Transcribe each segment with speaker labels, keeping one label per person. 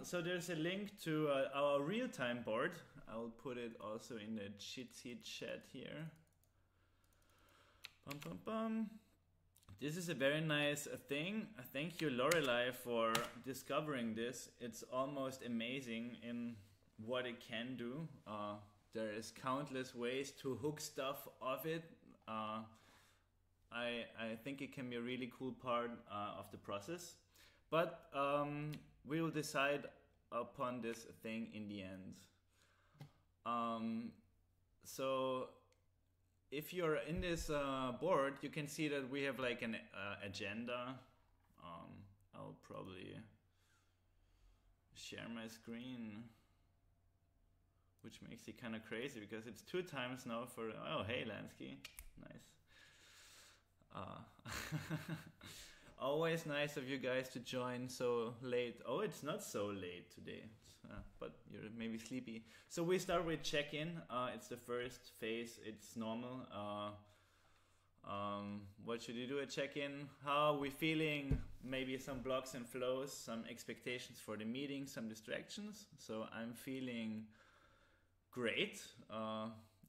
Speaker 1: So there's a link to our real-time board. I'll put it also in the Jitsi chat here. Bum, bum, bum. This is a very nice thing. Thank you, Lorelei, for discovering this. It's almost amazing in what it can do. There is countless ways to hook stuff off it. I think it can be a really cool part of the process. But we will decide upon this thing in the end. So if you're in this board, you can see that we have like an agenda. I'll probably share my screen, which makes it kind of crazy because it's 2 times now for, oh, hey, Lansky, nice. Always nice of you guys to join so late. Oh, it's not so late today, but you're maybe sleepy. So we start with check-in. It's the first phase. It's normal. What should you do at check-in? How are we feeling? Maybe some blocks and flows, some expectations for the meeting, some distractions. So I'm feeling great.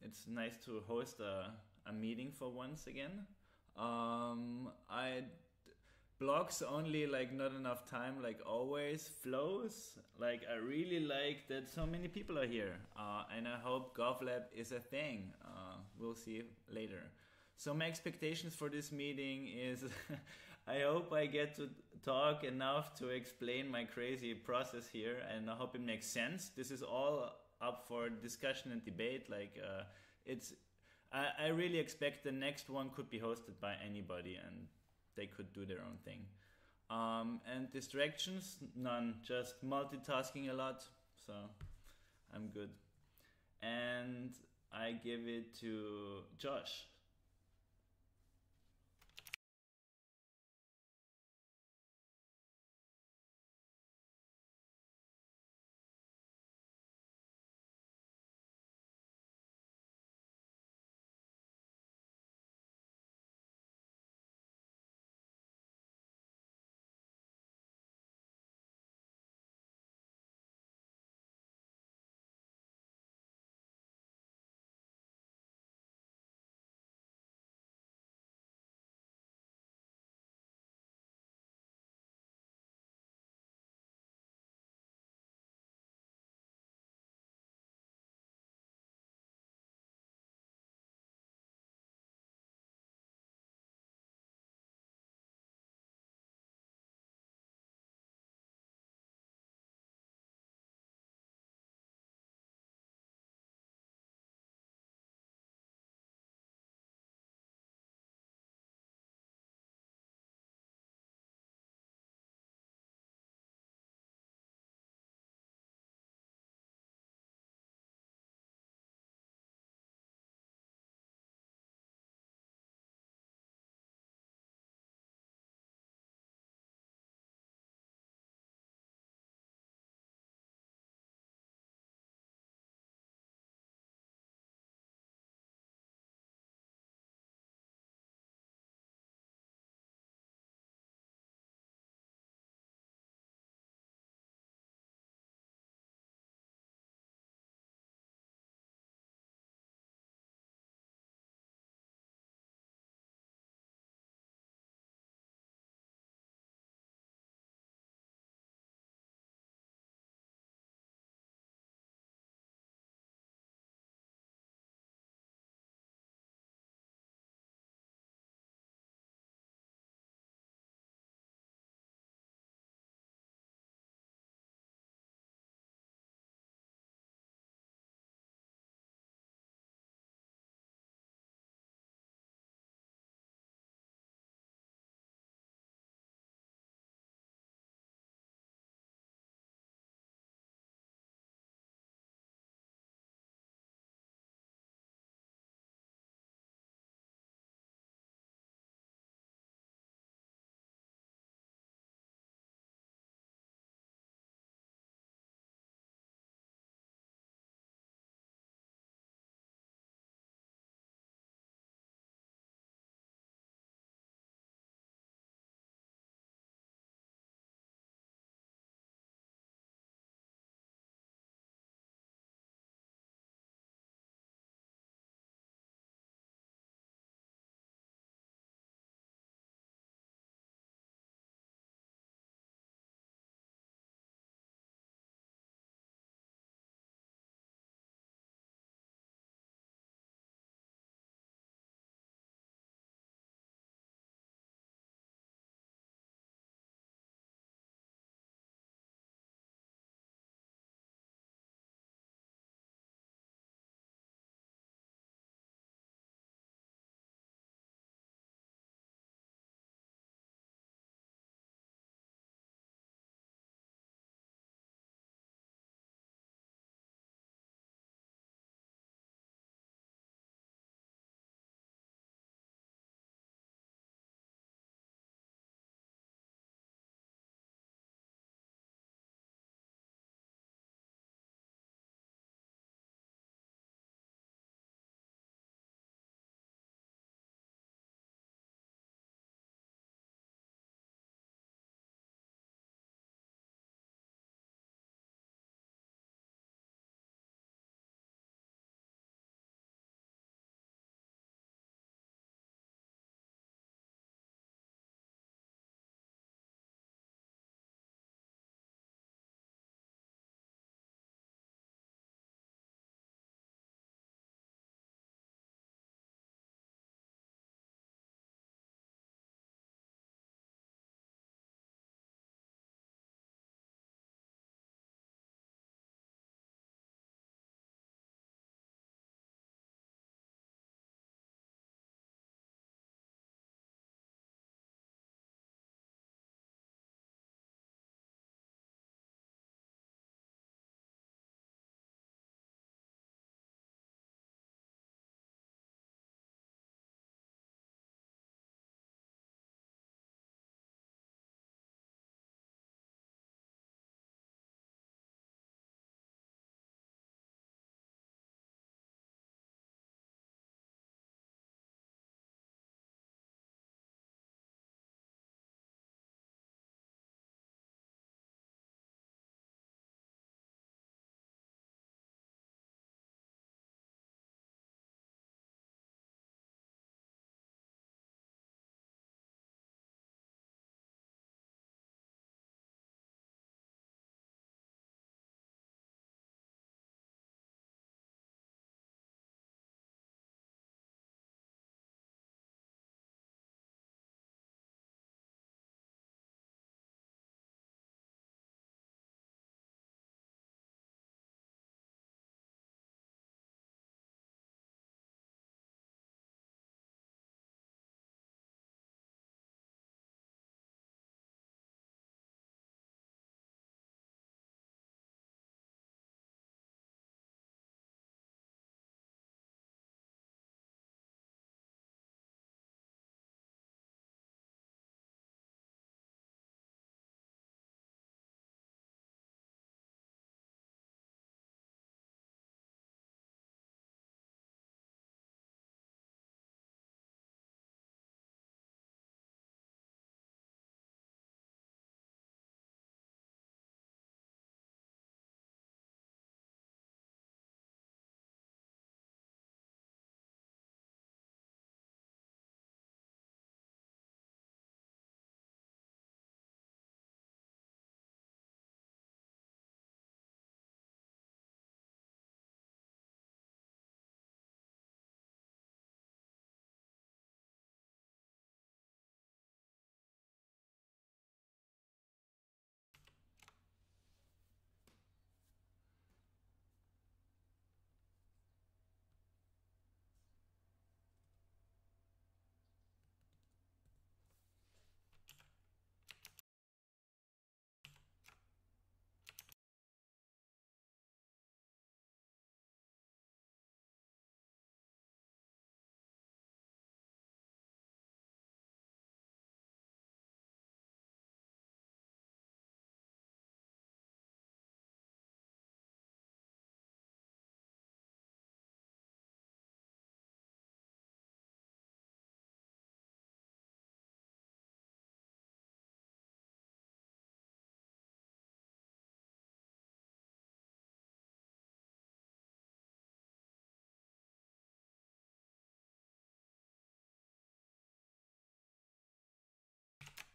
Speaker 1: It's nice to host a meeting for once again. I blocks only, like not enough time, like always. Flows, like I really like that so many people are here, and I hope GovLab is a thing. We'll see later. So my expectations for this meeting is I hope I get to talk enough to explain my crazy process here, and I hope it makes sense. This is all up for discussion and debate. Like I really expect the next one could be hosted by anybody and they could do their own thing. And distractions, none, just multitasking a lot, so I'm good. And I give it to Josh.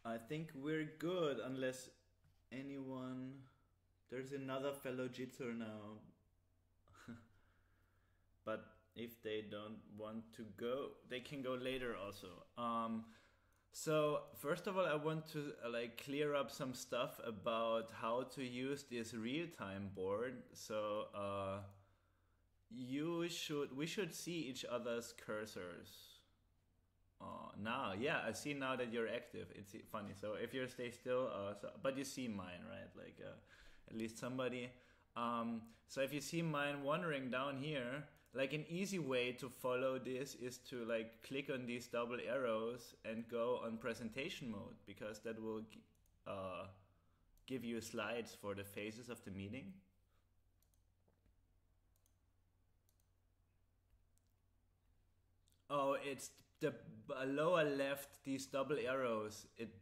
Speaker 1: I think we're good unless anyone. There's another fellow Jitsu now, but if they don't want to go, they can go later also. So first of all, I want to like clear up some stuff about how to use this real-time board. So we should see each other's cursors. Now, yeah, I see now that you're active. It's funny. So if you stay still, but you see mine, right? Like at least somebody. So if you see mine wandering down here, like an easy way to follow this is to like click on these double arrows and go on presentation mode, because that will give you slides for the phases of the meeting. Oh, it's the lower left, these double arrows. It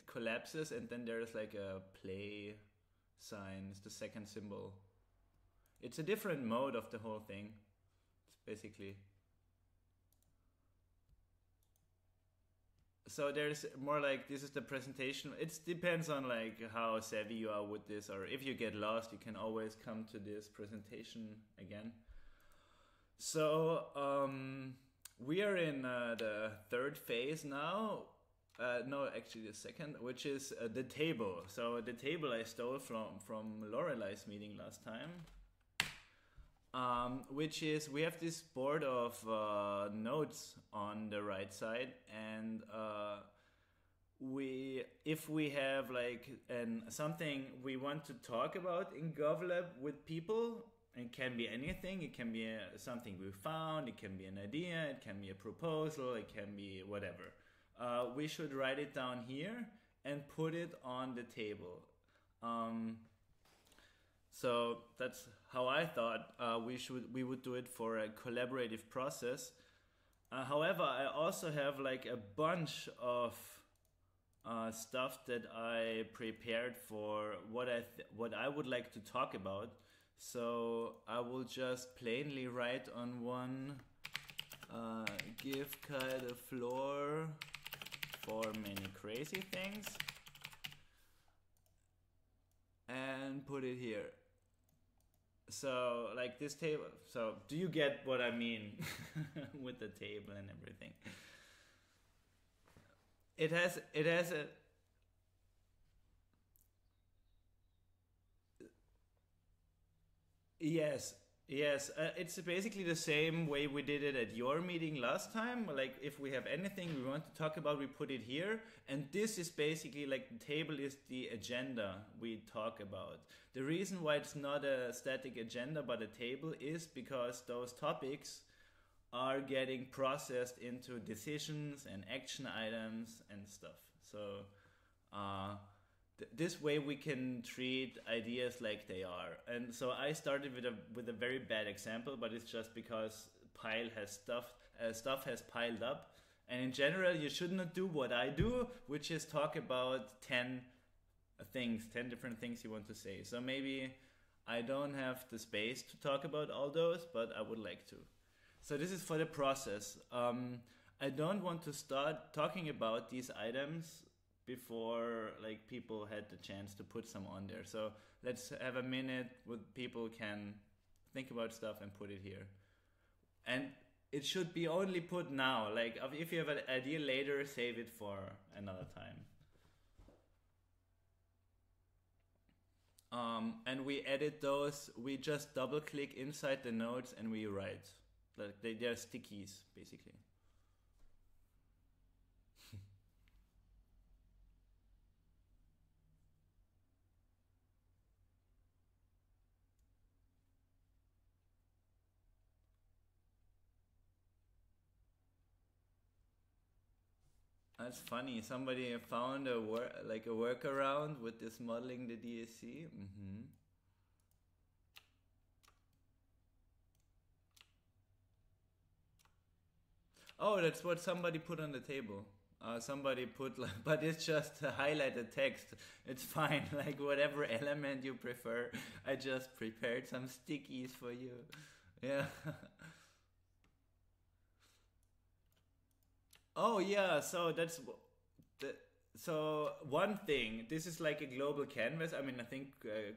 Speaker 1: collapses and then there's like a play sign. It's the second symbol. It's a different mode of the whole thing. It's basically. So there's more like this is the presentation. It depends on like how savvy you are with this, or if you get lost, you can always come to this presentation again. So we are in the third phase now. No, actually the second, which is the table. So the table I stole from Lorelai's meeting last time. Which is, we have this board of notes on the right side, and if we have like something we want to talk about in GovLab with people, it can be anything. It can be something we found, it can be an idea, it can be a proposal, it can be whatever. We should write it down here and put it on the table. So that's how I thought we would do it for a collaborative process. However, I also have like a bunch of stuff that I prepared for what I would like to talk about. So I will just plainly write on one, give Kai the floor for many crazy things, and put it here. So like this table, so do you get what I mean with the table and everything? It has a, yes, yes. It's basically the same way we did it at your meeting last time. Like if we have anything we want to talk about, we put it here. And this is basically like the table is the agenda we talk about. The reason why it's not a static agenda but a table is because those topics are getting processed into decisions and action items and stuff. So this way we can treat ideas like they are. And so I started with a very bad example, but it's just because stuff has piled up. And in general, you should not do what I do, which is talk about 10 different things you want to say. So maybe I don't have the space to talk about all those, but I would like to. So this is for the process. I don't want to start talking about these items before like people had the chance to put some on there. So let's have a minute where people can think about stuff and put it here. And it should be only put now. Like if you have an idea later, save it for another time. And we edit those. We just double click inside the notes and we write. Like they're stickies basically. That's funny. Somebody found a workaround with this modeling the DSC. Oh, that's what somebody put on the table. Somebody put like, but it's just a highlighted text. It's fine. Like whatever element you prefer. I just prepared some stickies for you. Yeah. Oh yeah. So that's the So one thing, this is like a global canvas. I mean, I think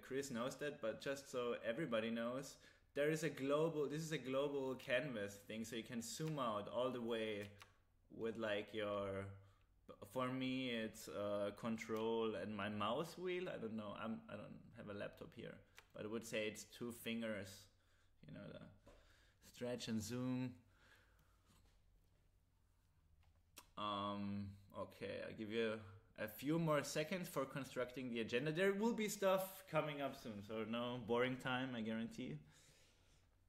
Speaker 1: Chris knows that, but just so everybody knows, there is a global. This is a global canvas thing, so you can zoom out all the way with like your. For me, it's control and my mouse wheel. I don't know. I don't have a laptop here, but I would say it's 2 fingers. You know, the stretch and zoom. Okay, I'll give you a few more seconds for constructing the agenda. There will be stuff coming up soon, so no boring time, I guarantee.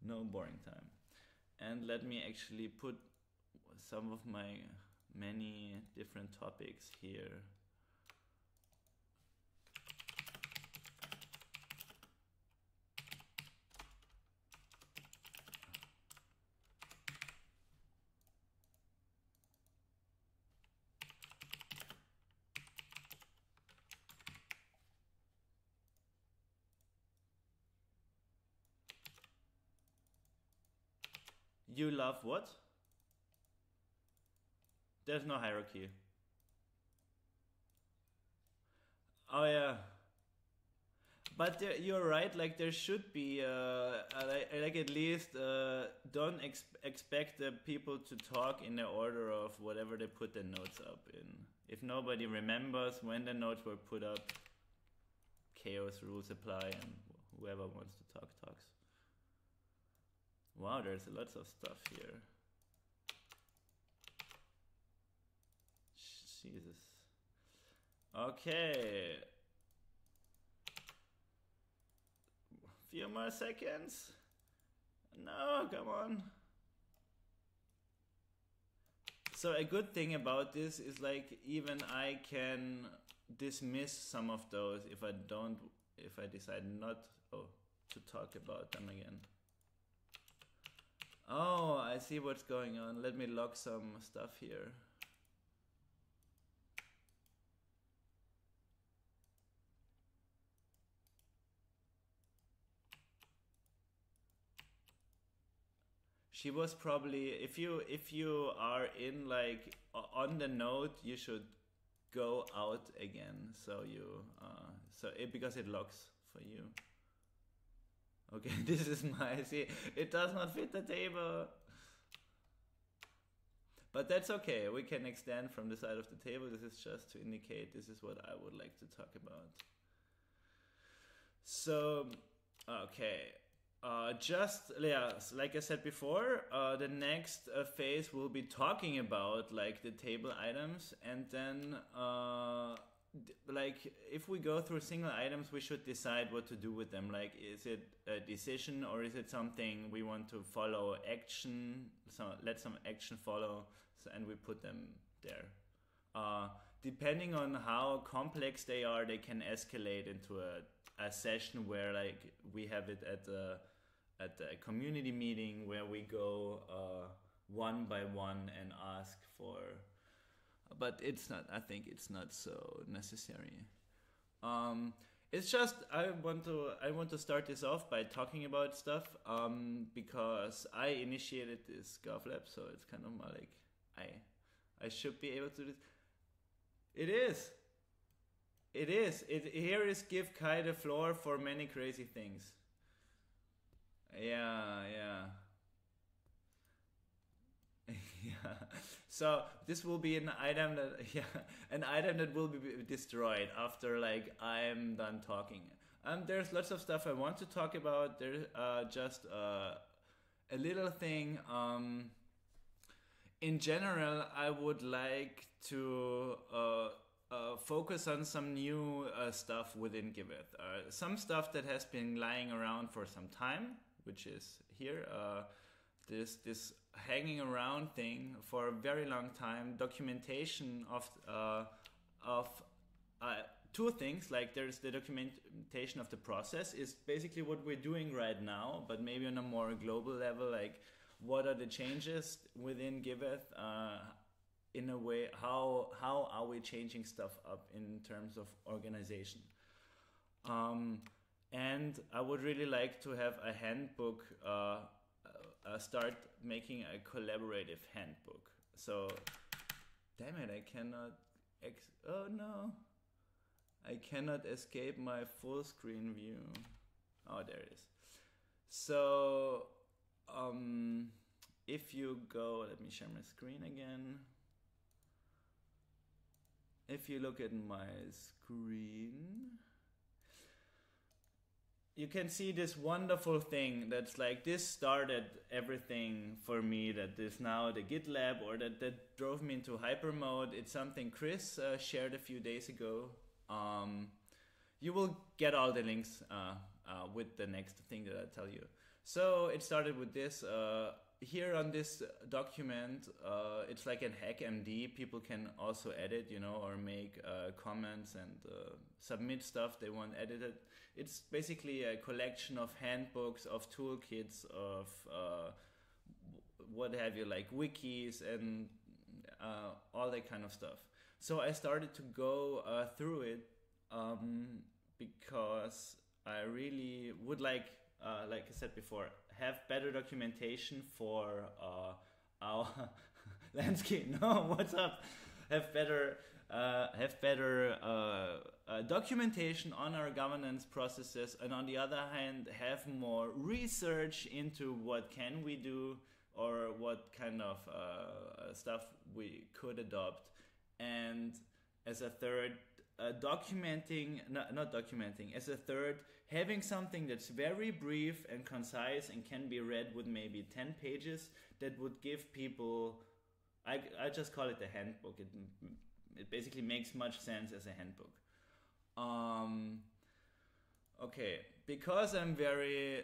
Speaker 1: No boring time. And let me actually put some of my many different topics here. You love what? There's no hierarchy. Oh yeah. But you're right, like there should be, like at least don't expect the people to talk in the order of whatever they put their notes up in. If nobody remembers when the notes were put up, chaos rules apply and whoever wants to talk talks. Wow, there's lots of stuff here. Jesus. Okay. Few more seconds. No, come on. So a good thing about this is like even I can dismiss some of those if I decide not to talk about them again. Oh, I see what's going on. Let me log some stuff here. She was probably, if you are in like on the node, you should go out again. So because it locks for you. Okay, this is my, see, it does not fit the table. But that's okay, we can extend from the side of the table. This is just to indicate this is what I would like to talk about. So, okay. Just like I said before, the next phase will be talking about like the table items, and then like if we go through single items, we should decide what to do with them. Like, is it a decision or is it something we want to follow action? So let some action follow, and we put them there. Depending on how complex they are, they can escalate into a session where like we have it at the community meeting where we go one by one and ask for, but it's not, I think it's not so necessary. It's just I want to start this off by talking about stuff because I initiated this GovLab, so it's kind of more like I should be able to do this. It is. Here is give Kai the floor for many crazy things. Yeah. Yeah. So this will be an item that will be destroyed after like I'm done talking. There's lots of stuff I want to talk about. There's just a little thing. In general, I would like to focus on some new stuff within Giveth. Some stuff that has been lying around for some time, which is here. This hanging around thing for a very long time. Documentation of two things. Like there's the documentation of the process is basically what we're doing right now, but maybe on a more global level. Like what are the changes within Giveth? In a way, how are we changing stuff up in terms of organization? And I would really like to have a handbook, start making a collaborative handbook. So, damn it, I cannot Oh no, I cannot escape my full screen view. Oh, there it is. So, if you go, let me share my screen again. If you look at my screen, you can see this wonderful thing that's like, this started everything for me, that is now the GitLab, or that drove me into hyper mode. It's something Chris shared a few days ago. You will get all the links with the next thing that I tell you. So it started with this. Here on this document, it's like a HackMD. People can also edit, or make comments and submit stuff they want edited. It's basically a collection of handbooks, of toolkits, of what have you, like wikis and all that kind of stuff. So I started to go through it because I really would like I said before, have better documentation for our landscape. No, what's up? Have better documentation on our governance processes, and on the other hand, have more research into what can we do, or what kind of stuff we could adopt, and as a third, as a third, having something that's very brief and concise and can be read with maybe 10 pages, that would give people, I just call it a handbook. It basically makes much sense as a handbook. Okay, because I'm very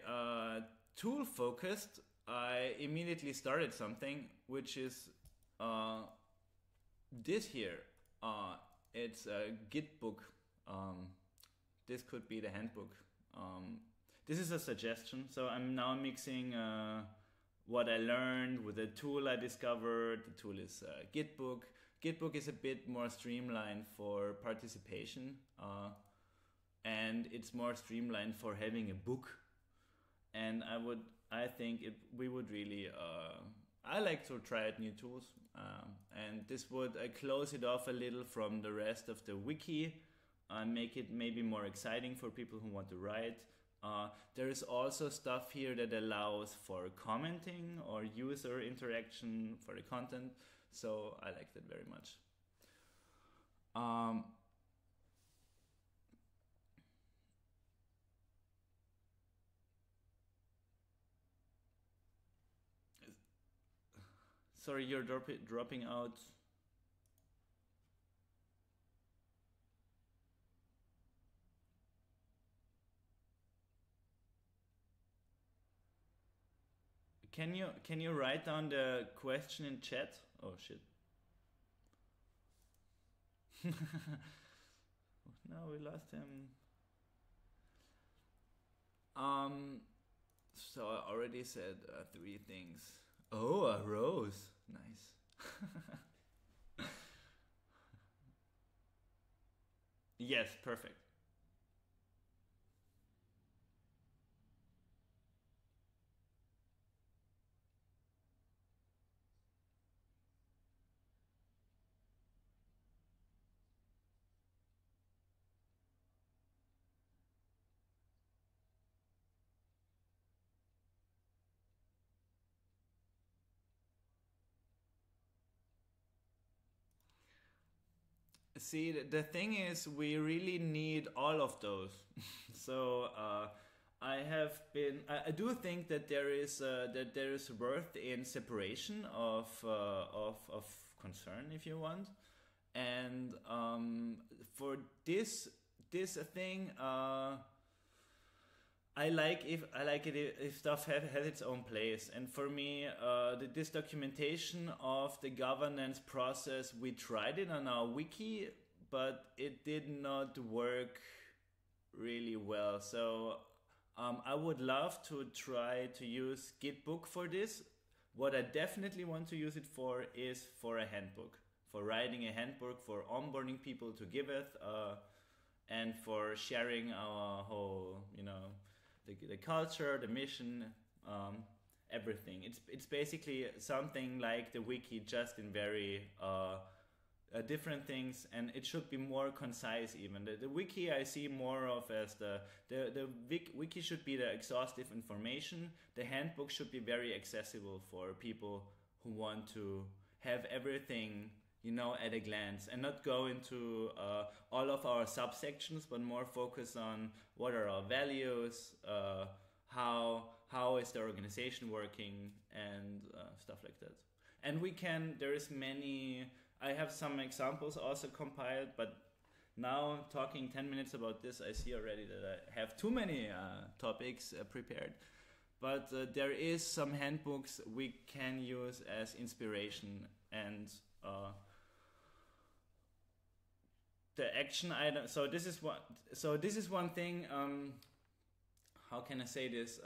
Speaker 1: tool focused, I immediately started something, which is this here. It's a Git book. This could be the handbook. This is a suggestion. So I'm now mixing what I learned with a tool I discovered. The tool is Gitbook. Gitbook is a bit more streamlined for participation, and it's more streamlined for having a book. And I think we would really. I like to try out new tools, and this would close it off a little from the rest of the wiki, and make it maybe more exciting for people who want to write. There is also stuff here that allows for commenting or user interaction for the content, so I like that very much. Sorry, you're dropping out. Can you write down the question in chat? Oh shit. No, we lost him. So I already said 3 things. Oh, a rose. Nice. Yes, perfect. See, the thing is, we really need all of those. So I do think that there is worth in separation of concern, if you want, and for this thing. I like it if stuff has its own place, and for me, this documentation of the governance process, we tried it on our wiki, but it did not work really well. So I would love to try to use Gitbook for this. What I definitely want to use it for is for a handbook, for writing a handbook, for onboarding people to Giveth, and for sharing our whole, the culture, the mission, everything. It's basically something like the wiki, just in very different things, and it should be more concise. Even the wiki I see more of as wiki should be the exhaustive information. The handbook should be very accessible for people who want to have everything, you know, at a glance, and not go into all of our subsections, but more focus on what are our values, how is the organization working, and stuff like that. And there is many. I have some examples also compiled, but now talking 10 minutes about this, I see already that I have too many topics prepared. But there is some handbooks we can use as inspiration, and the action item. So this is one thing. How can I say this?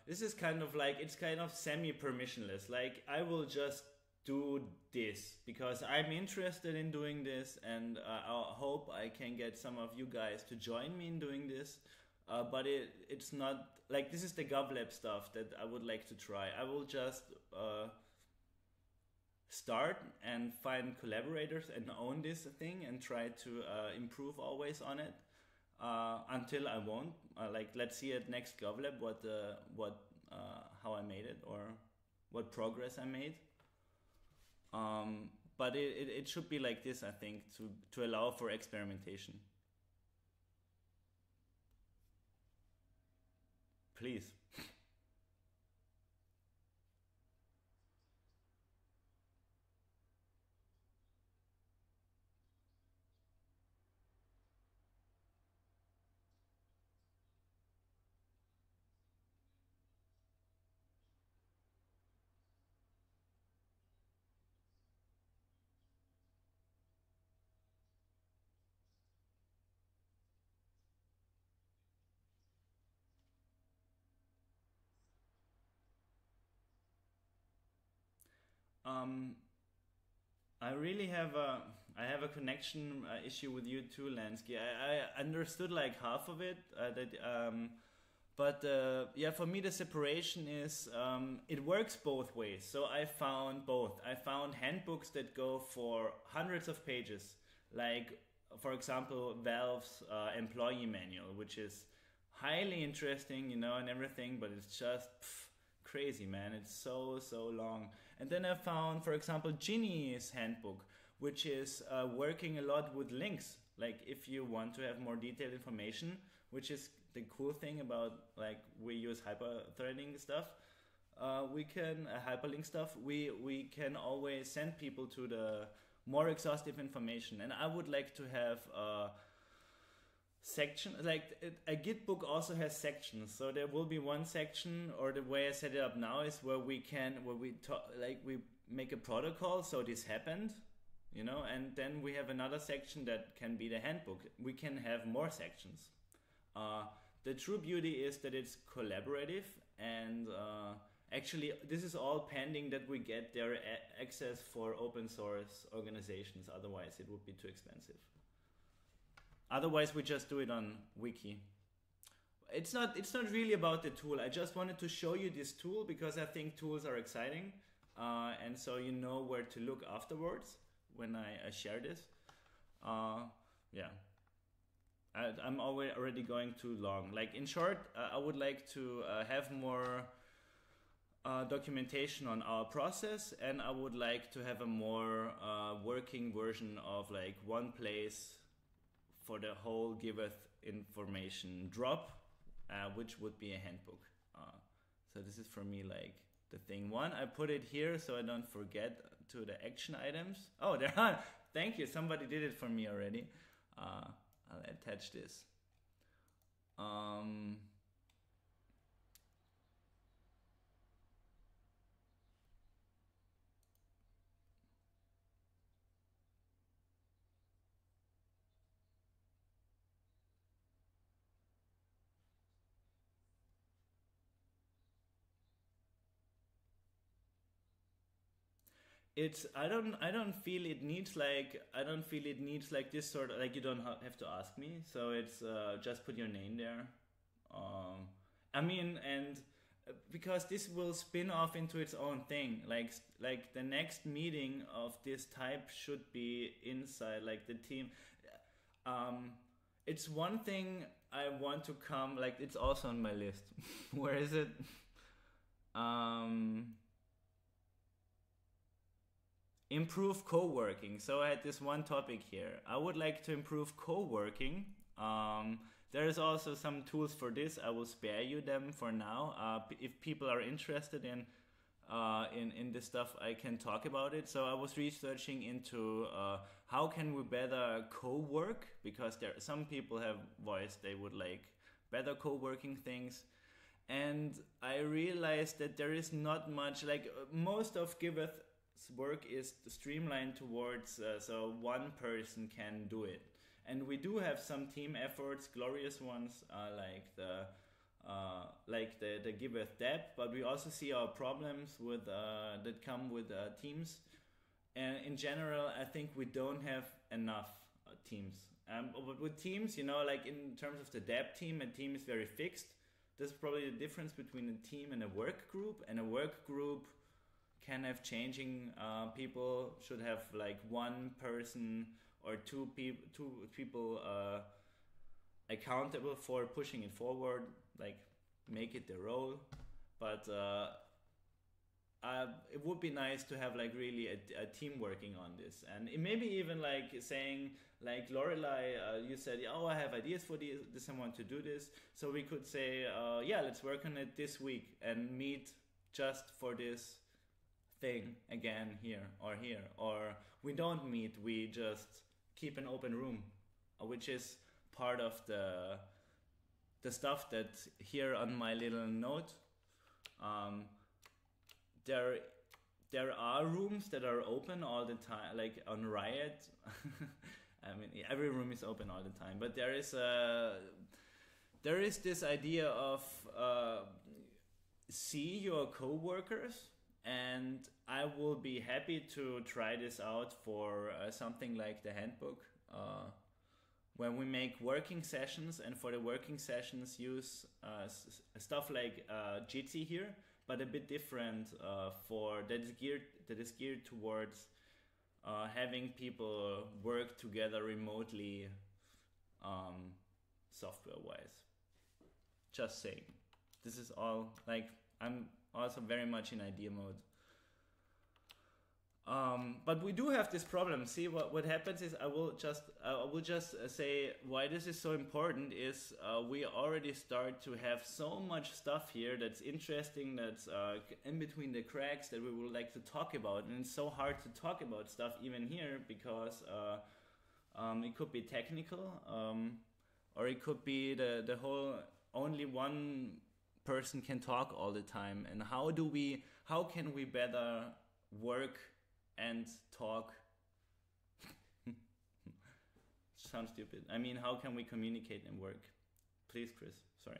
Speaker 1: This is kind of like, it's kind of semi-permissionless. Like, I will just do this because I'm interested in doing this, and I hope I can get some of you guys to join me in doing this. But it's not like, this is the GovLab stuff that I would like to try. I will just start and find collaborators and own this thing and try to improve always on it until I won't. Like, let's see at next GovLab how I made it or what progress I made. But it should be like this, I think, to allow for experimentation. Please. I really have a connection issue with you too, Lansky. I understood like half of it. But for me the separation is it works both ways. So I found both. I found handbooks that go for hundreds of pages, like for example Valve's employee manual, which is highly interesting, you know, and everything, but it's just crazy, man. It's so long. And then I found, for example, Ginny's handbook, which is working a lot with links. Like, if you want to have more detailed information, which is the cool thing about, like, we use hyperthreading stuff. We can hyperlink stuff. We can always send people to the more exhaustive information. And I would like to have section, like a Git book also has sections, so there will be one section, or the way I set it up now is where we make a protocol, so this happened, you know, and then we have another section that can be the handbook. We can have more sections. The true beauty is that it's collaborative, and actually this is all pending that we get their access for open source organizations, otherwise it would be too expensive. Otherwise, we just do it on wiki. It's not really about the tool. I just wanted to show you this tool because I think tools are exciting, and so you know where to look afterwards when I share this. I'm already going too long. Like, in short, I would like to have more documentation on our process, and I would like to have a more working version of like one place for the whole giveth information drop, which would be a handbook. So this is for me like the thing one. I put it here so I don't forget to the action items. Oh, there are. Thank you. Somebody did it for me already. I'll attach this. I don't feel it needs like this sort of, like, you don't have to ask me, so it's just put your name there. I mean, and because this will spin off into its own thing. Like the next meeting of this type should be inside like the team. Um, it's one thing I want to come, like it's also on my list. Where is it? Um, improve co-working. So I had this one topic here. I would like to improve co-working. There is also some tools for this. I will spare you them for now. If people are interested in this stuff, I can talk about it. So I was researching into how can we better co-work, because there some people have voiced they would like better co-working things. And I realized that there is not much, like most of Giveth's work is streamlined towards so one person can do it. And we do have some team efforts, glorious ones, like the Giveth Deb, but we also see our problems with that come with teams. And in general, I think we don't have enough teams. But with teams, you know, like in terms of the Deb team, a team is very fixed. There's probably the difference between a team and a work group, and a work group can have changing people, should have like one person or two people accountable for pushing it forward, like make it their role. But it would be nice to have like really a team working on this, and it maybe even like saying like Lorelei, you said, oh, I have ideas for this, I want to do this, so we could say, yeah, let's work on it this week and meet just for this thing again here, or we don't meet, we just keep an open room, which is part of the stuff that here on my little note. There are rooms that are open all the time, like on Riot. I mean, every room is open all the time, but there is this idea of see your coworkers, and I will be happy to try this out for something like the handbook. When we make working sessions, and for the working sessions use stuff like Jitsi here, but a bit different for that is geared towards having people work together remotely, software wise. Just saying, this is all like, I'm also very much in idea mode. But we do have this problem. See, what happens is I will just say why this is so important is we already start to have so much stuff here that's interesting, that's in between the cracks, that we would like to talk about, and it's so hard to talk about stuff even here because it could be technical, or it could be the whole only one person can talk all the time, and how can we better work and talk? Sounds stupid. I mean, how can we communicate and work? Please, Chris. Sorry.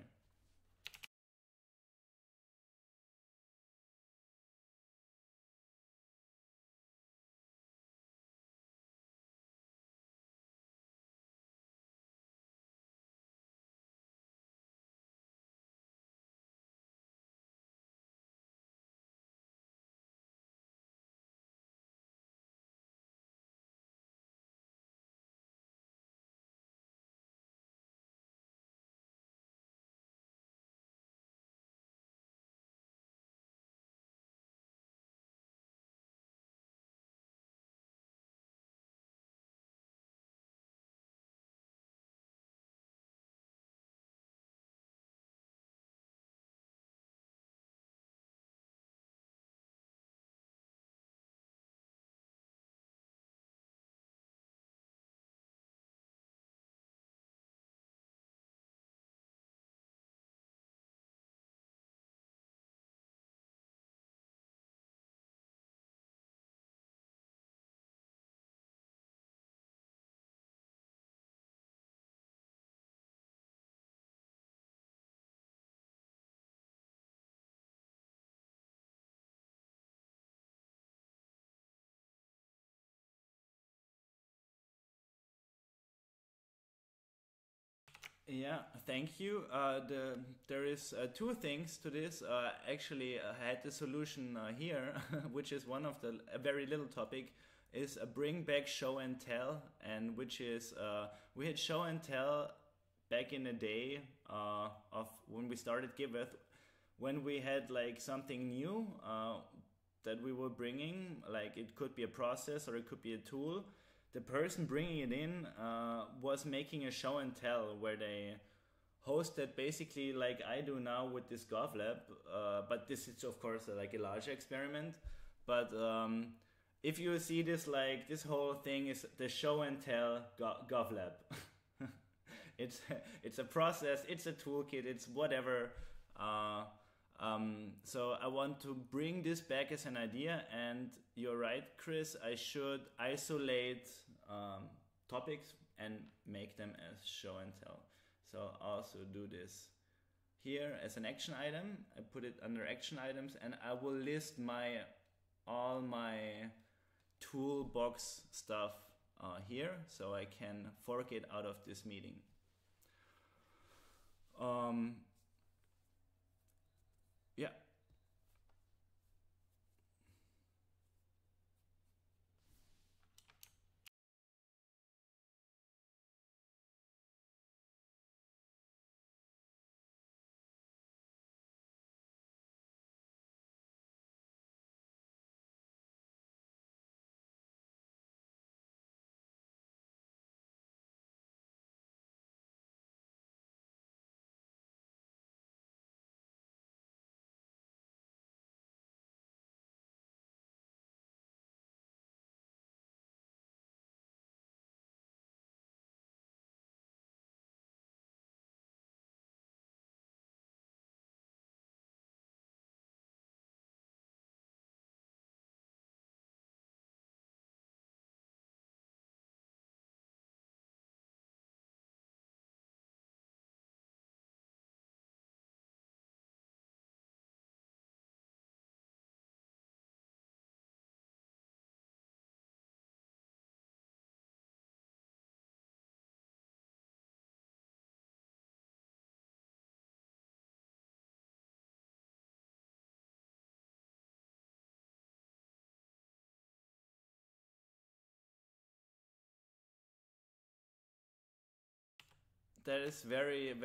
Speaker 1: Yeah, thank you. There is two things to this. Actually, I had the solution here, which is one of the a very little topic, is bring back show and tell, and which is we had show and tell back in the day of when we started Giveth, when we had like something new that we were bringing, like it could be a process or it could be a tool. The person bringing it in was making a show and tell where they hosted basically like I do now with this GovLab, but this is of course like a large experiment. But if you see this, like this whole thing is the show and tell GovLab. it's it's a process, it's a toolkit, it's whatever. Uh, so I want to bring this back as an idea, and you're right, Chris. I should isolate topics and make them as show and tell. So I'll also do this here as an action item. I put it under action items, and I will list my all my toolbox stuff here, so I can fork it out of this meeting. Yeah. That is very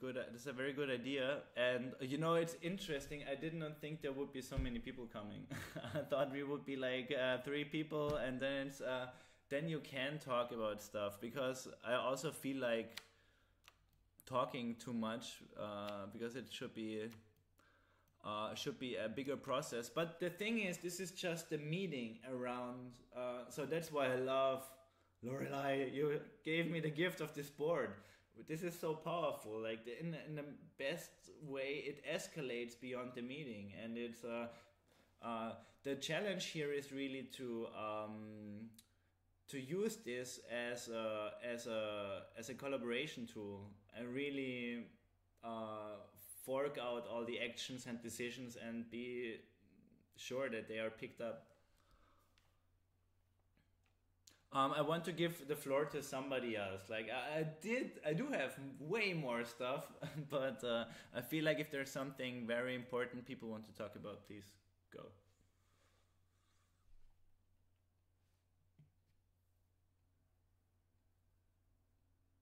Speaker 1: good. That's a very good idea, and you know it's interesting. I did not think there would be so many people coming. I thought we would be like three people, and then then you can talk about stuff, because I also feel like talking too much because it should be a bigger process. But the thing is, this is just a meeting around. So that's why I love Lorelai. You gave me the gift of this board. This is so powerful. Like in the best way, it escalates beyond the meeting, and it's the challenge here is really to use this as a collaboration tool, and really fork out all the actions and decisions and be sure that they are picked up. I want to give the floor to somebody else. Like I do have way more stuff, but I feel like if there's something very important people want to talk about, please go.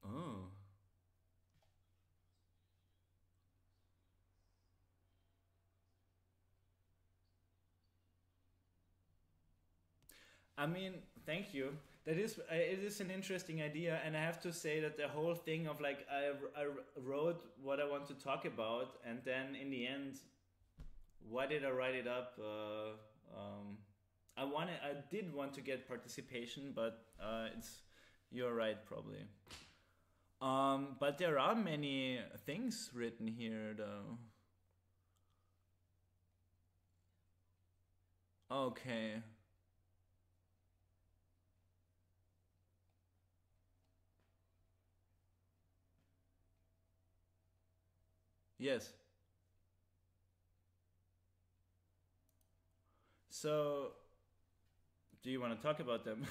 Speaker 1: Oh, I mean, thank you. That is, it is an interesting idea, and I have to say that the whole thing of like I wrote what I want to talk about, and then in the end, why did I write it up? I did want to get participation, but it's you're right probably. But there are many things written here though. Okay. Yes. So, do you want to talk about them?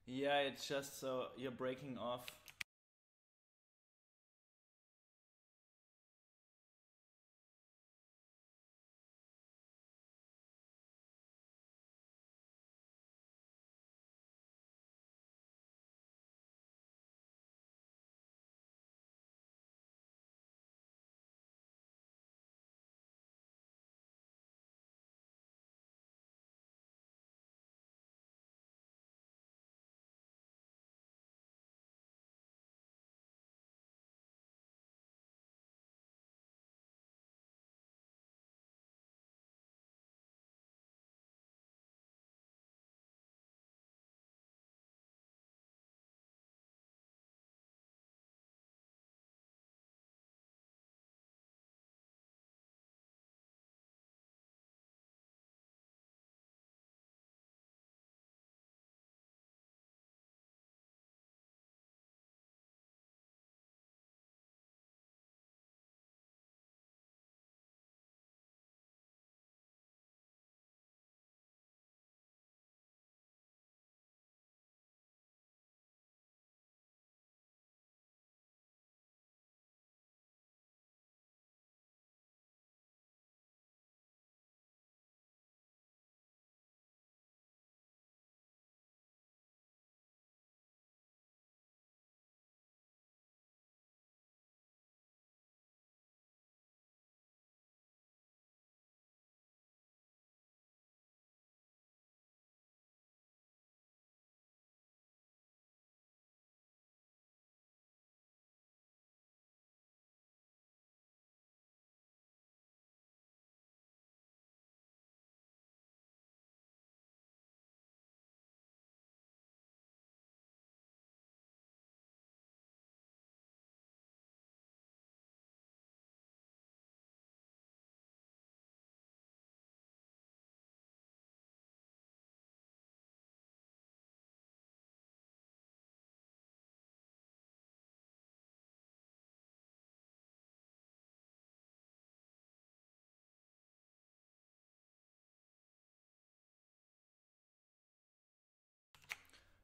Speaker 1: Yeah, it's just so you're breaking off.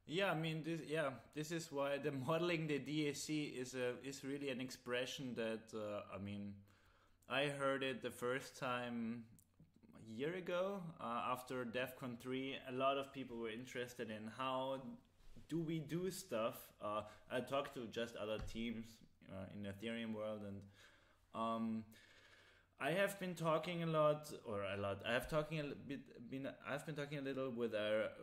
Speaker 1: Yeah, I mean this. Yeah, this is why the modeling the DAC is really an expression that I mean I heard it the first time a year ago after DEFCON 3. A lot of people were interested in how do we do stuff. I talked to just other teams in the Ethereum world, and um, I have been talking a lot, or a lot. I have talking a bit. I've been talking a little with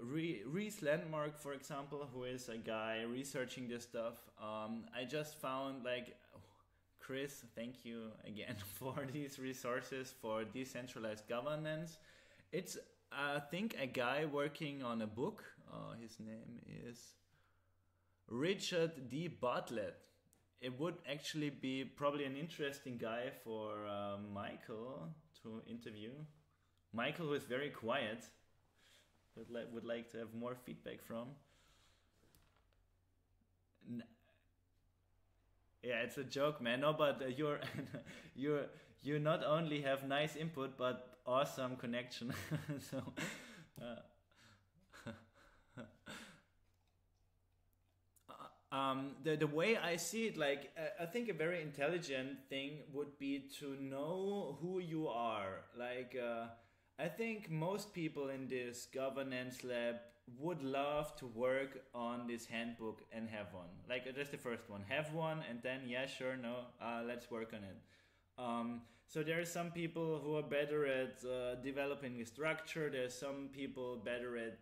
Speaker 1: Reese Landmark, for example, who is a guy researching this stuff. I just found like Chris, thank you again for these resources for decentralized governance. It's I think a guy working on a book. His name is Richard D. Bartlett. It would actually be probably an interesting guy for Michael to interview. Michael, who is very quiet, would like to have more feedback from. N- yeah, it's a joke, man. No, but you're you you not only have nice input but awesome connection. So. Uh, the way I see it, like I think a very intelligent thing would be to know who you are. Like I think most people in this governance lab would love to work on this handbook and have one. Like that's the first one. Have one, and then yeah, sure, no, let's work on it. So there are some people who are better at developing a structure. There's some people better at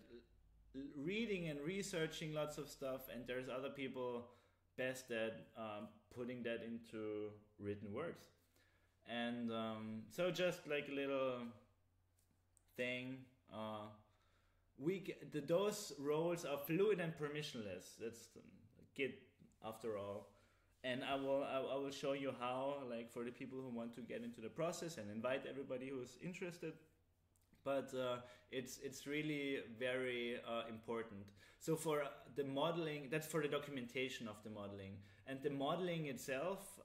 Speaker 1: reading and researching lots of stuff, and there's other people best at putting that into written words. And so just like a little thing, those roles are fluid and permissionless. That's Git after all. And I will show you how, like for the people who want to get into the process, and invite everybody who's interested. But it's really very important. So for the modeling, that's for the documentation of the modeling, and the modeling itself.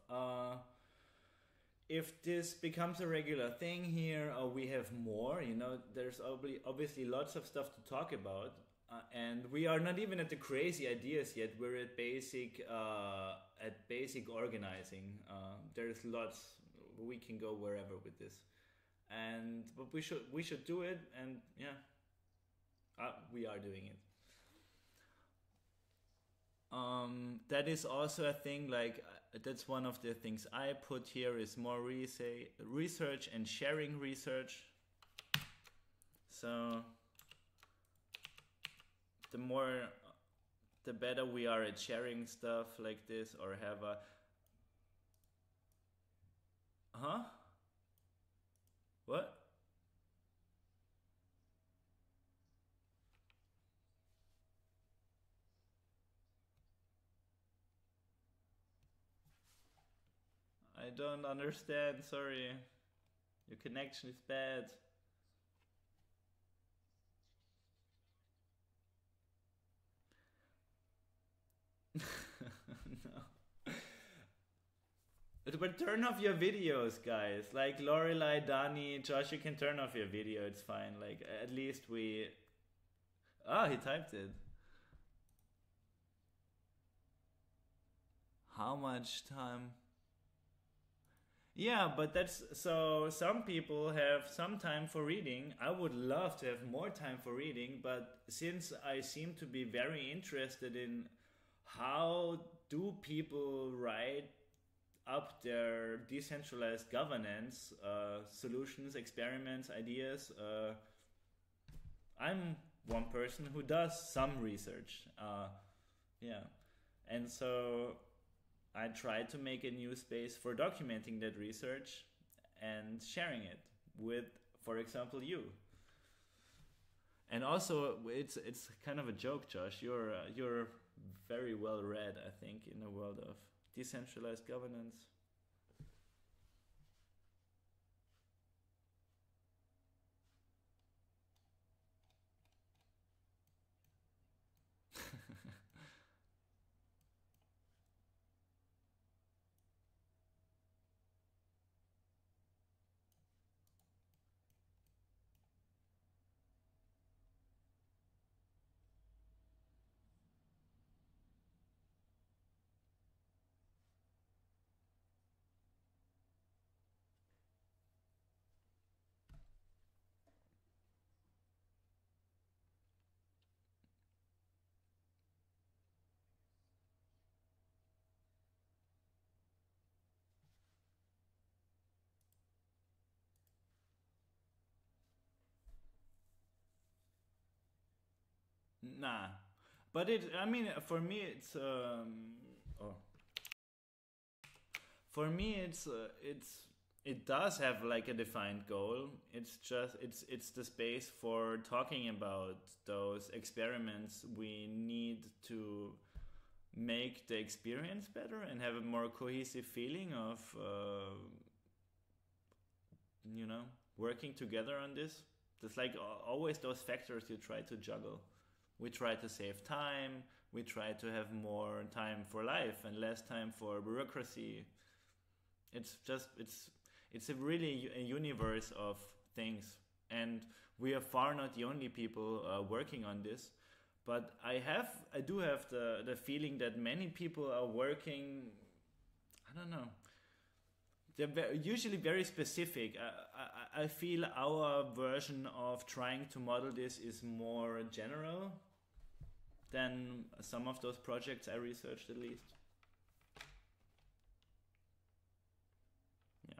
Speaker 1: If this becomes a regular thing here, or we have more, there's obviously lots of stuff to talk about. and we are not even at the crazy ideas yet. We're at basic organizing. There's lots. We can go wherever with this, but we should do it, and yeah, we are doing it. That is also a thing. Like that's one of the things I put here is more research and sharing research. So the better we are at sharing stuff like this, or have a what? I don't understand, sorry. Your connection is bad. No. But turn off your videos, guys. Like Lorelai, Dani, Josh, you can turn off your video. It's fine. Like at least we. Ah, he typed it. How much time? Yeah, but that's so. Some people have some time for reading. I would love to have more time for reading, but since I seem to be very interested in how do people write up their decentralized governance solutions, experiments, ideas. I'm one person who does some research. Yeah, and so I try to make a new space for documenting that research and sharing it with, for example, you. And also, it's kind of a joke, Josh. You're very well read, I think, in the world of decentralized governance. Nah, but I mean, for me, oh, for me, it does have like a defined goal. It's just, it's the space for talking about those experiments. We need to make the experience better and have a more cohesive feeling of, you know, working together on this. There's like always those factors you try to juggle. We try to save time. We try to have more time for life and less time for bureaucracy. It's just it's a really a universe of things, and we are far not the only people working on this. But I do have the feeling that many people are working. I don't know. They're usually very specific. I feel our version of trying to model this is more general than some of those projects I researched, at least. Yeah.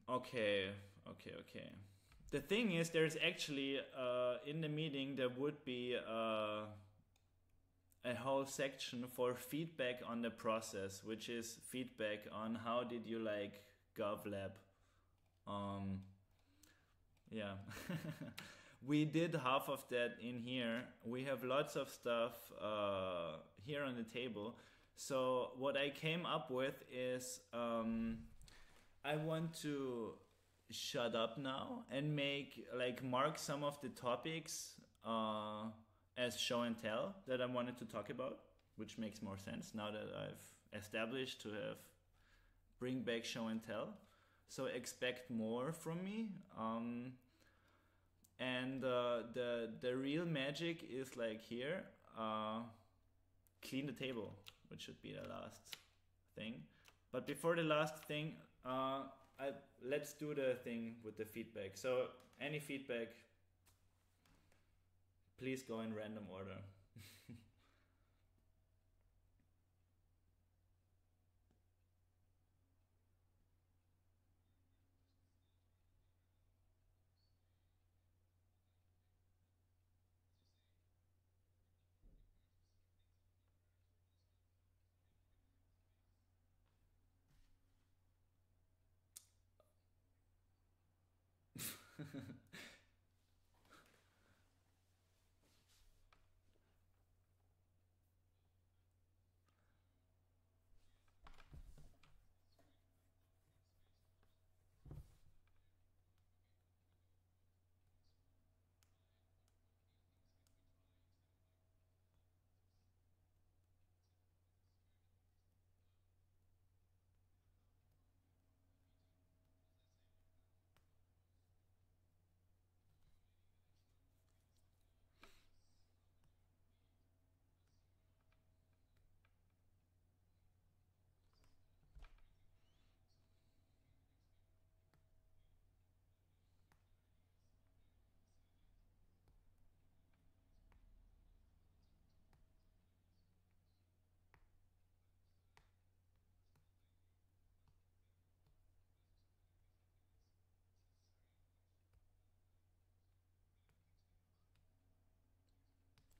Speaker 1: Okay. Okay. The thing is, there's actually in the meeting there would be a whole section for feedback on the process, which is feedback on how did you like GovLab. Um, yeah. We did half of that in here. We have lots of stuff here on the table. So what I came up with is I want to shut up now and mark some of the topics as show and tell that I wanted to talk about, which makes more sense now that I've established to have bring back show and tell. So expect more from me. And the real magic is like here. Clean the table, which should be the last thing. But before the last thing, let's do the thing with the feedback. So any feedback, please go in random order.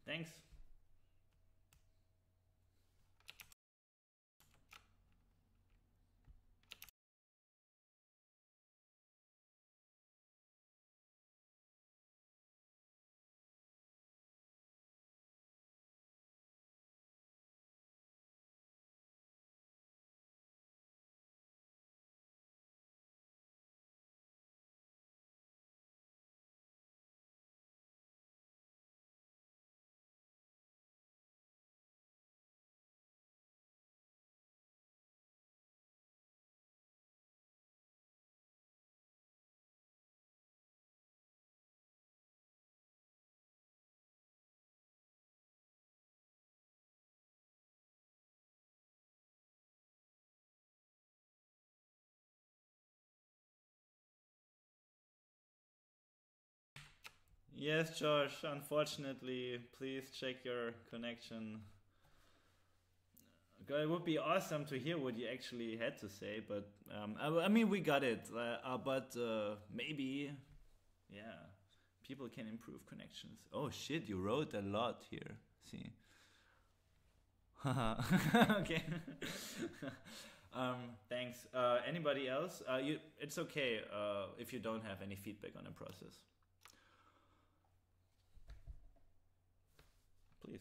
Speaker 1: Thanks. Yes, Josh, unfortunately, please check your connection. It would be awesome to hear what you actually had to say, but I mean, we got it. But maybe, yeah, people can improve connections. Oh shit, you wrote a lot here. See. Okay. Thanks. Anybody else? It's okay if you don't have any feedback on the process. Please.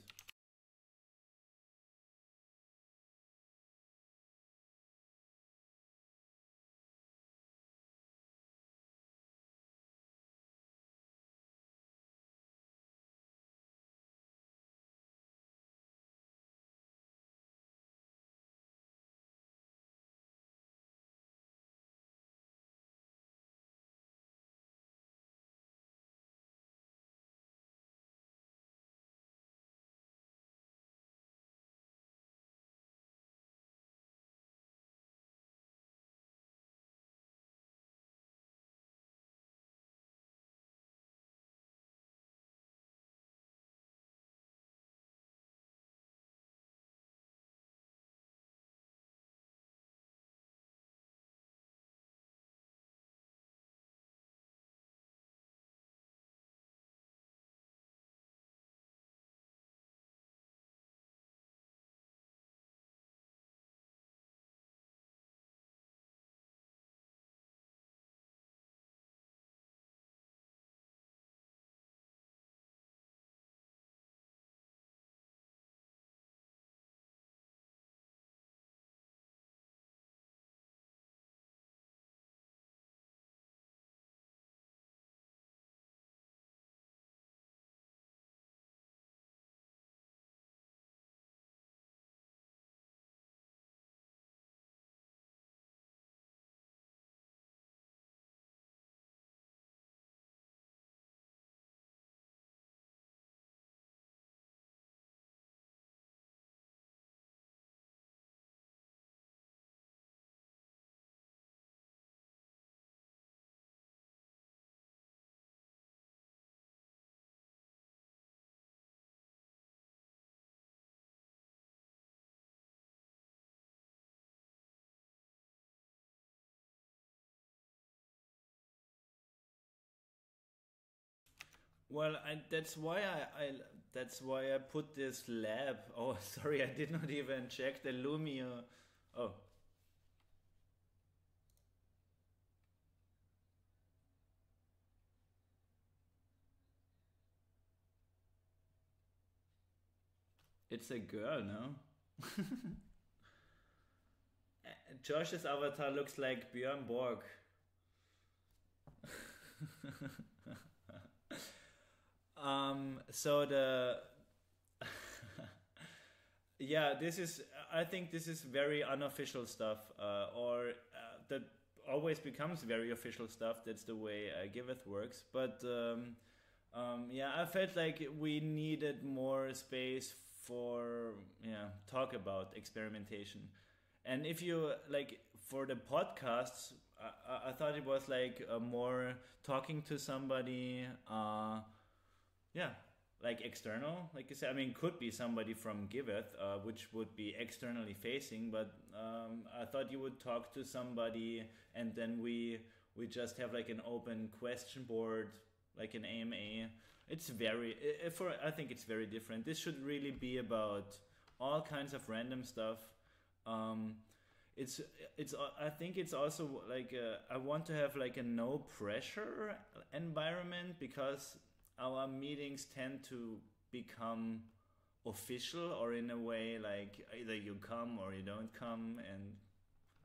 Speaker 1: Well, that's why I put this lab. Oh, sorry, I did not even check the Lumia. Oh, it's a girl, no? Josh's avatar looks like Björn Borg. So the yeah, this is. I think this is very unofficial stuff, that always becomes very official stuff. That's the way Giveth works. But yeah, I felt like we needed more space for talk about experimentation. And if you like for the podcasts, I thought it was like more talking to somebody. Yeah, like external, like you said. I mean, could be somebody from Giveth, which would be externally facing. But I thought you would talk to somebody, and then we just have like an open question board, like an AMA. It's very for I think it's very different. This should really be about all kinds of random stuff. Um, it's I think it's also like I want to have like a no pressure environment because our meetings tend to become official or in a way like either you come or you don't come, and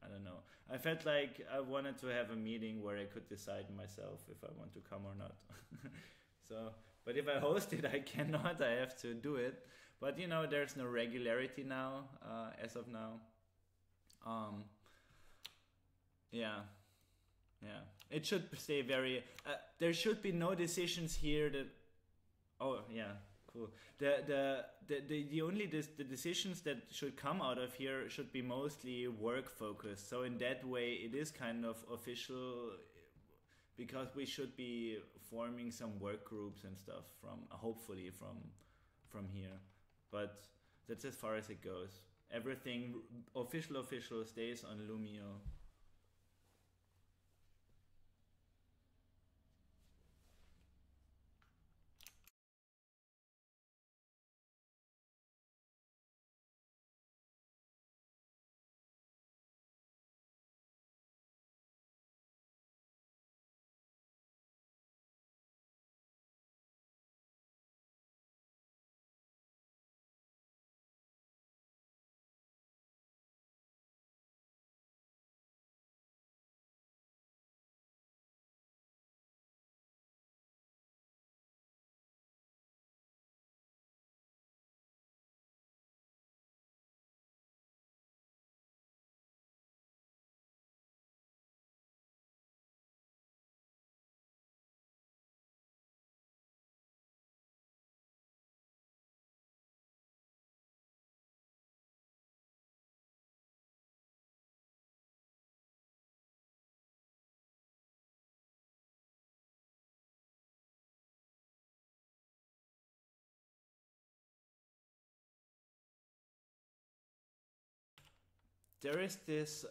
Speaker 1: I don't know. I felt like I wanted to have a meeting where I could decide myself if I want to come or not. So, but if I host it, I cannot. I have to do it. But you know, there's no regularity now, as of now. Um, yeah, yeah. It should stay very. There should be no decisions here that. Oh yeah, cool. The only the decisions that should come out of here should be mostly work focused. So in that way, it is kind of official because we should be forming some work groups and stuff from hopefully from here. But that's as far as it goes. Everything official stays on Lumio. There is this,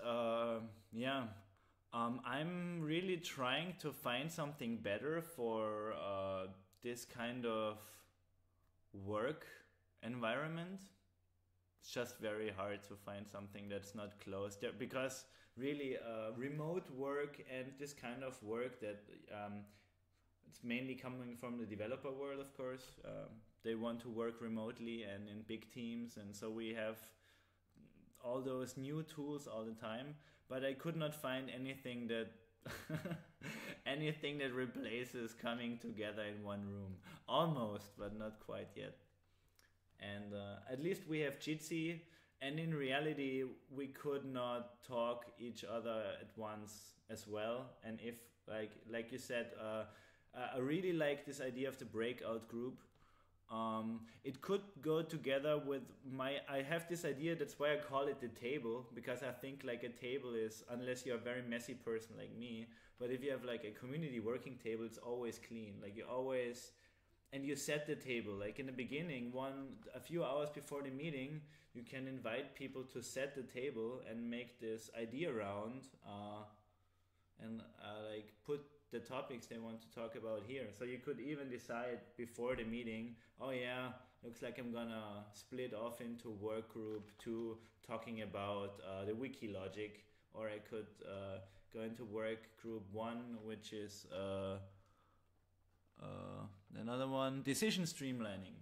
Speaker 1: yeah. I'm really trying to find something better for this kind of work environment. It's just very hard to find something that's not closed there because really remote work and this kind of work that it's mainly coming from the developer world, of course. They want to work remotely and in big teams, and so we have all those new tools all the time, but I could not find anything that anything that replaces coming together in one room. Almost, but not quite yet. And at least we have Jitsi, and in reality, we could not talk each other at once as well. And if like you said, I really like this idea of the breakout group. It could go together with my. I have this idea. That's why I call it the table, because I think like a table is, unless you're a very messy person like me. But if you have like a community working table, it's always clean. Like you always, and you set the table. Like in the beginning, a few hours before the meeting, you can invite people to set the table and make this idea round, and like the topics they want to talk about here. So you could even decide before the meeting, oh yeah, looks like I'm gonna split off into work group 2 talking about the wiki logic, or I could go into work group 1, which is another one, decision streamlining.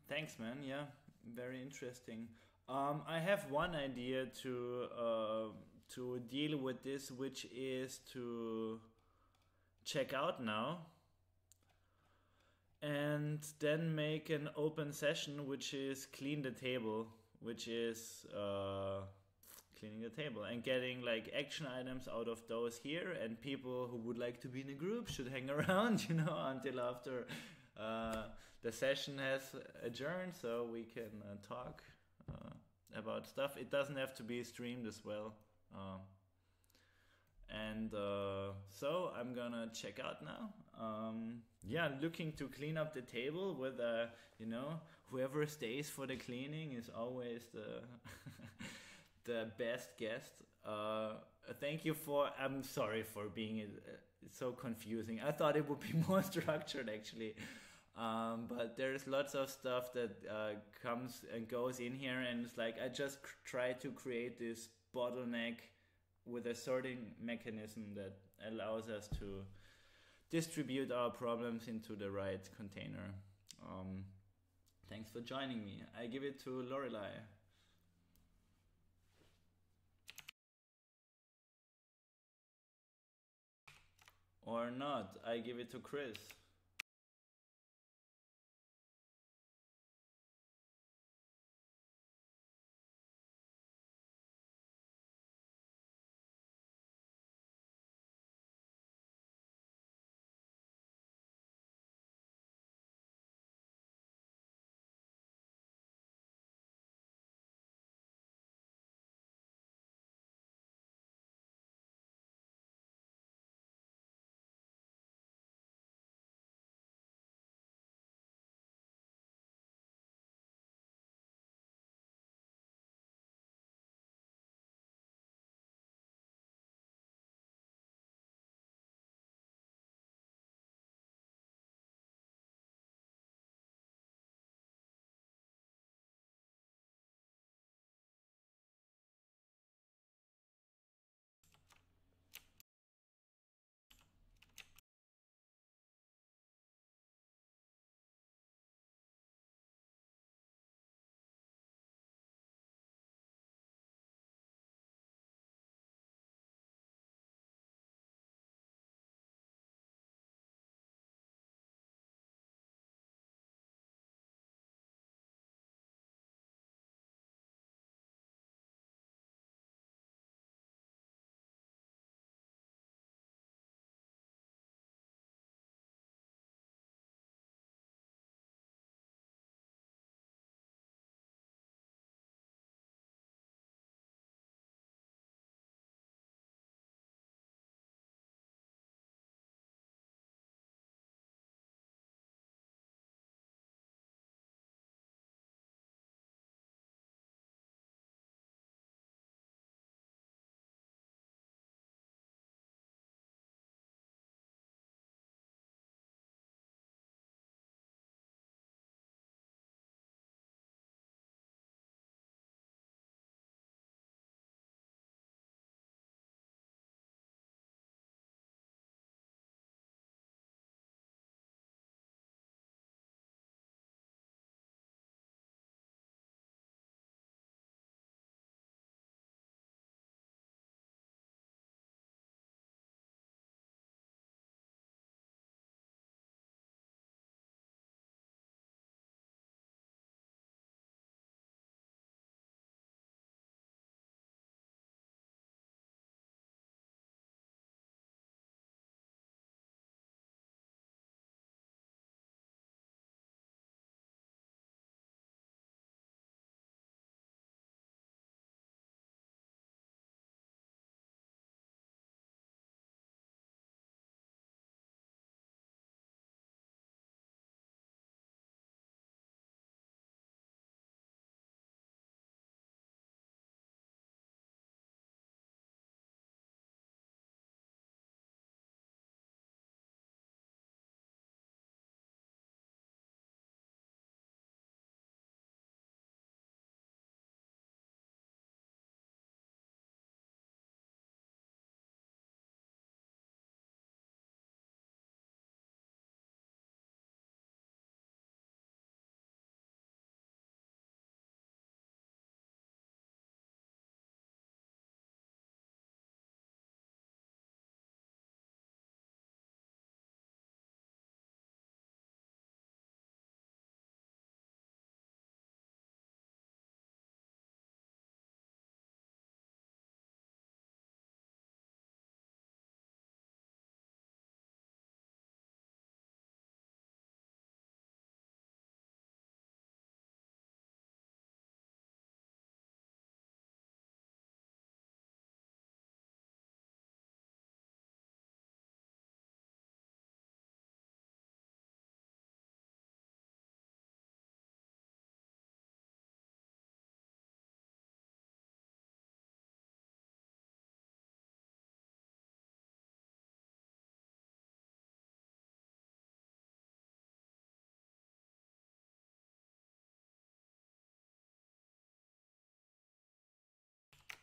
Speaker 1: Thanks, man. Yeah, very interesting. I have one idea to deal with this, which is to check out now and then make an open session, which is clean the table, which is cleaning the table and getting like action items out of those here, and people who would like to be in a group should hang around, until after the session has adjourned, so we can talk about stuff. It doesn't have to be streamed as well. So I'm gonna check out now. Looking to clean up the table with whoever stays for the cleaning is always the the best guest. Thank you for. I'm sorry for being so confusing. I thought it would be more structured actually. But there's lots of stuff that comes and goes in here, and it's like I just try to create this bottleneck with a sorting mechanism that allows us to distribute our problems into the right container. Thanks for joining me. I give it to Lorelei. Or not, I give it to Chris.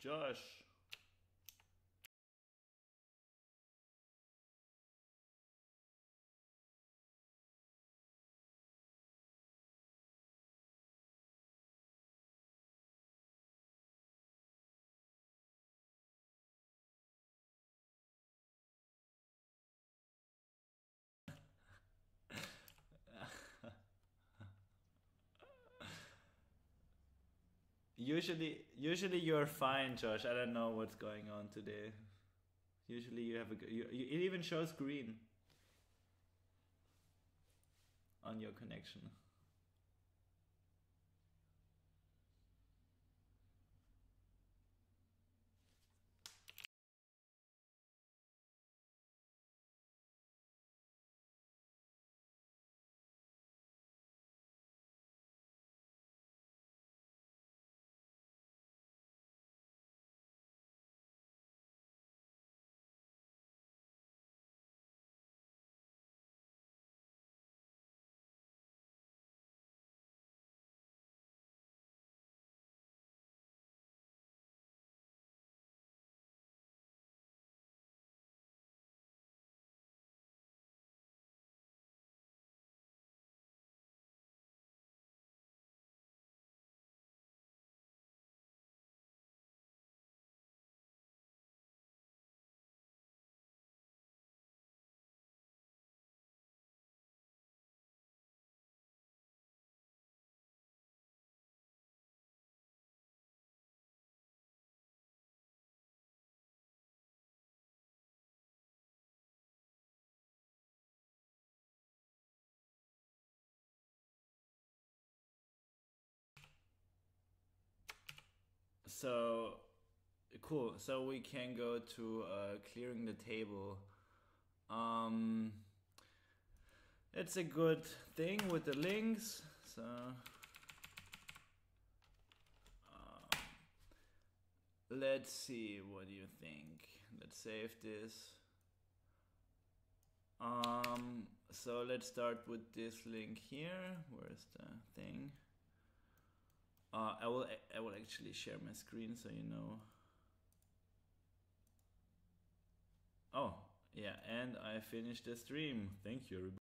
Speaker 1: Josh. Usually you're fine, Josh. I don't know what's going on today. Usually you have it even shows green on your connection. So cool. So we can go to clearing the table. Um, it's a good thing with the links. So let's see. What do you think? Let's save this. So let's start with this link here. Where's the thing? I will actually share my screen so you know. Oh, yeah, and I finished the stream. Thank you, everybody.